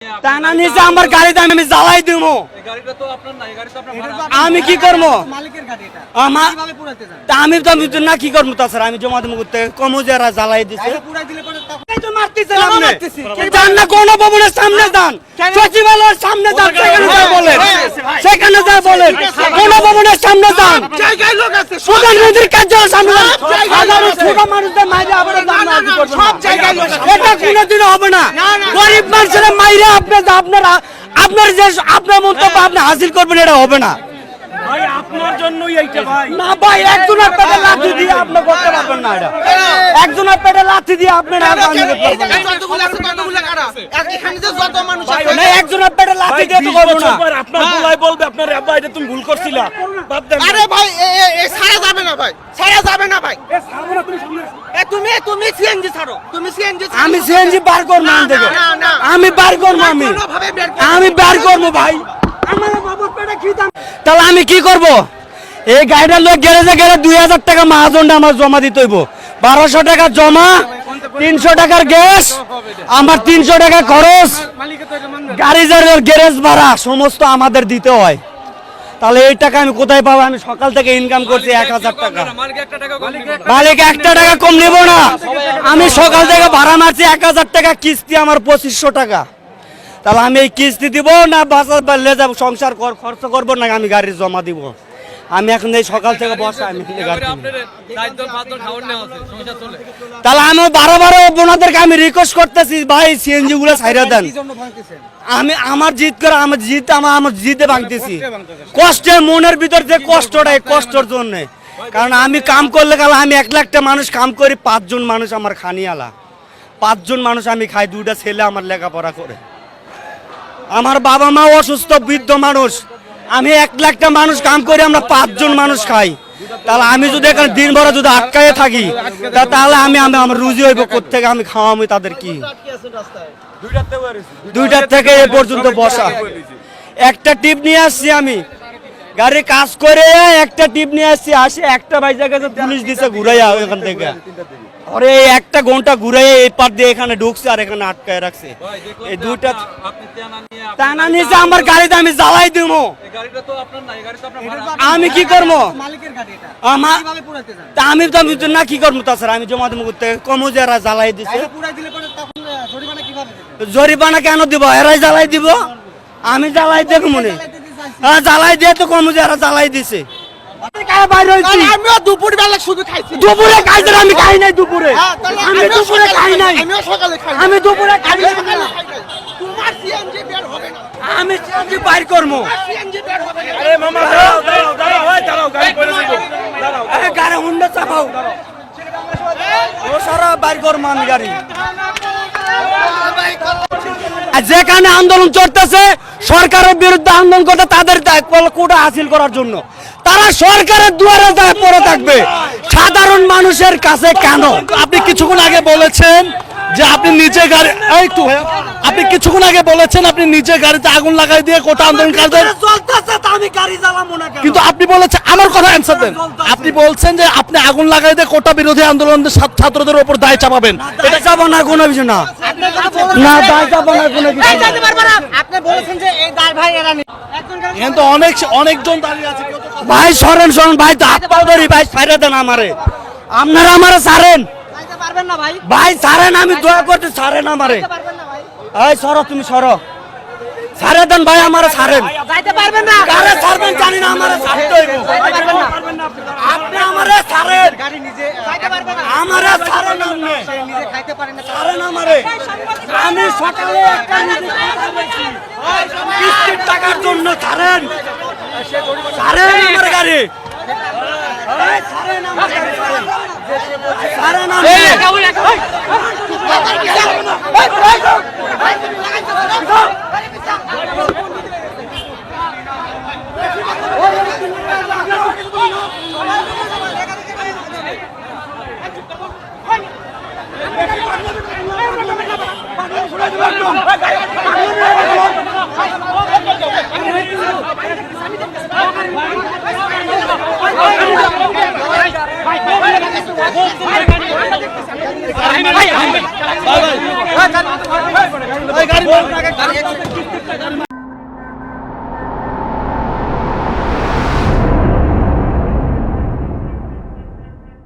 টানা নিচে আমার গাড়িতে আমি জ্বালাই দিব। আমি কি করবো? আমি তো না কি করবো? তাছাড়া আমি জমা দেবো করতে কমু যারা জ্বালাই দিছে গণভবনের সামনে যান, সচিবালয়ের সামনে যান, সেখানে যা বলেন গণভবনের সামনে যান, প্রধানমন্ত্রীর কার্যালয়ের সামনে মানুষদের মাইরে এটা কোনোদিনও হবে না। গরিব মানুষের মাইরে আপনারা আপনার যে আপনার মন্তব্য আপনি হাসিল করবেন, এটা হবে না ভাই। আপনার জন্যই এইটা ভাই। না ভাই, একজনের পেটে লাথি দিয়ে আপনি করতে পারবেন না। এটা একজনের পেটে লাথি দিয়ে আপনি না একজনের পেটে লাথি দিয়ে তো করব না। আপনার বলাই বলবে আপনার আব্বা এটা তুমি ভুল করছিলা। আরে ভাই ছাড়া যাবে না ভাই, ছাড়া যাবে না ভাই। তুমি সিএনজি ছাড়ো, তুমি সিএনজি। আমি সিএনজি বার করব না থেকে, আমি বার করব, আমি বার করব ভাই। আমার বাবার পেটে খিদাম, তাহলে আমি কি করব? এই গাড়িটা লোক গ্যারেজে গেলে 2000 টাকা মাহাজনটা আমার জমা দিতে হইব। 1200 টাকা জমা, 300 টাকার গ্যাস, আমার 300 টাকা খরচ, গাড়ির গ্যারেজ ভাড়া সমস্ত আমাদের দিতে হয়। তাহলে এই টাকা আমি কোথায় পাবো? আমি সকাল থেকে ইনকাম করছি 1000 টাকা, মালিক 1 টাকা কম নেব না। আমি সকাল থেকে ভাড়া মারছি 1000 টাকা, কিস্তি আমার 2500 টাকা। তাহলে আমি এই কিস্তি দিব না বাসার লে যাবো, সংসার খরচ করবো না আমি গাড়ি জমা দিব? আমি এখন এই সকাল থেকে বসা, আমি তাহলে আমি বারবার ওনাদেরকে আমি রিকোয়েস্ট করতেছি, ভাই সিএনজি গুলো ছাইরা দেন। আমি আমার জিদ করে আমার জিদে ভাঙতেছি, কষ্টের মনের ভিতর যে কষ্টটা, এই কষ্টর জন্য। কারণ আমি কাম করলে গেলে আমি 1 লাখটা মানুষ কাম করি, 5 জন মানুষ আমার খানিয়ালা, 5 জন মানুষ আমি খাই, 2টা ছেলে আমার লেখাপড়া করে, আমার বাবা মা অসুস্থ বৃদ্ধ মানুষ, আমি 1 লাখটা মানুষ কাম করে, আমরা 5 জন মানুষ খাই। তাহলে আমি যদি এখানে দিন ভরা যদি আটকায় থাকি, তাহলে আমি আমার রুজি হইব কোত্থেকে? আমি খাওয়াবো তাদের কি? 2টার থেকে এ পর্যন্ত বসা। একটা টিপ নিয়ে আসছি আমি, গাড়ি কাজ করে একটা টিপ নিয়ে আসছি, আসে 1টা বাইজা গেছে, পুলিশ দিছে ঘুরাইয়া এখান থেকে। আরে 1 ঘন্টা ঘুরাইয়া এই পার দিয়ে এখানে ঢুকছে আর এখানে আটকায় রাখছে। এই 2টা টানা নিচে আমার গাড়িতে আমি জ্বালাই দিব। আমি কি করবো? আমি তো না কি করবো? তাছাড়া আমি জমা দেবো করতে কমু যারা জ্বালাই দিছে। জরিমানা কেন দিব? এরাই জ্বালাই দিব, আমি জ্বালাই দেব মনে? জ্বালাই দিয়ে তো কমু যারা জ্বালাই দিছে। আমিও দুপুর বেলা শুধু খাইছি। দুপুরে খাইছেন? আমি খাই নাই দুপুরে, আমি দুপুরে খাই নাই, আমিও সকালে খাই, আমি দুপুরে খাই নাই। তোমার সিএনজি বের হবে না, আমি সিএনজি বাইর করব। সিএনজি বের হবে না। আরে মামা দাঁড়াও ওই দাঁড়াও, গাড়ি পড়ে যাইবো, দাঁড়াও। আরে গাড়ি হুন্ডা চাপাও, ও সারা বাইর করব আমি গাড়ি। যেখানে আন্দোলন চলতেছে, সরকারের বিরুদ্ধে আন্দোলন করতে, তাদের কোটা হাসিল করার জন্য তারা সরকারের দুয়ারে যায় পড়ে থাকবে, সাধারণ মানুষের কাছে কেন? আপনি কিছুক্ষণ আগে বলেছেন যে আপনি নিজে গাড়ি একটু আপনি কিছুক্ষণ আগে বলেছেন আপনি নিজে গাড়িতে আগুন লাগাই দিয়ে কোটা আন্দোলন কাজে চলতেছে, তা আমি গাড়ি জ্বালাবো না কেন? কিন্তু আপনি বলেছেন, আমার কথা অ্যানসার দেন, আপনি বলছেন যে আপনি আগুন লাগাই দিয়ে কোটা বিরোধী আন্দোলনের ছাত্রদের উপর দায় চাপাবেন। এটা যাবো না কোনো কিছু না, না দায় যাবো না কোনো কিছু। আপনি বলেছেন যে এই দায় ভাই এরা নেই, এখানে তো অনেকজন দাঁড়িয়ে আছে, কেউ তো ভাই সরেন ভাই, তো হাত পাও ধরি ভাই, ছাইরা দেন আমারে, আপনারা আমারে ছাড়েন পারবেন না ভাই, ভাই ছাড়েন, আমি দয়া করতে ছাড়েন আমারে। পারবেন না ভাই, এই সরো, তুমি সরো, ছাড়ে দেন ভাই, আমারে ছাড়েন। যাইতে পারবেন না, কারে ছাড়বেন জানি না, আমারে ছাড়তে হইব। আপনি আমারে ছাড়েন, গাড়ি নিজে যাইতে পারবেন না, আমারে ছাড়েন, আপনি নিজে খাইতে পারেন না, ছাড়েন আমারে। আমি সকালে একটা নিজে কিস্তির টাকার জন্য ছাড়েন, ছাড়েন আমার গাড়ি, ছাড়েন আমার গাড়ি, ছাড়েন ভাই এই গাড়ি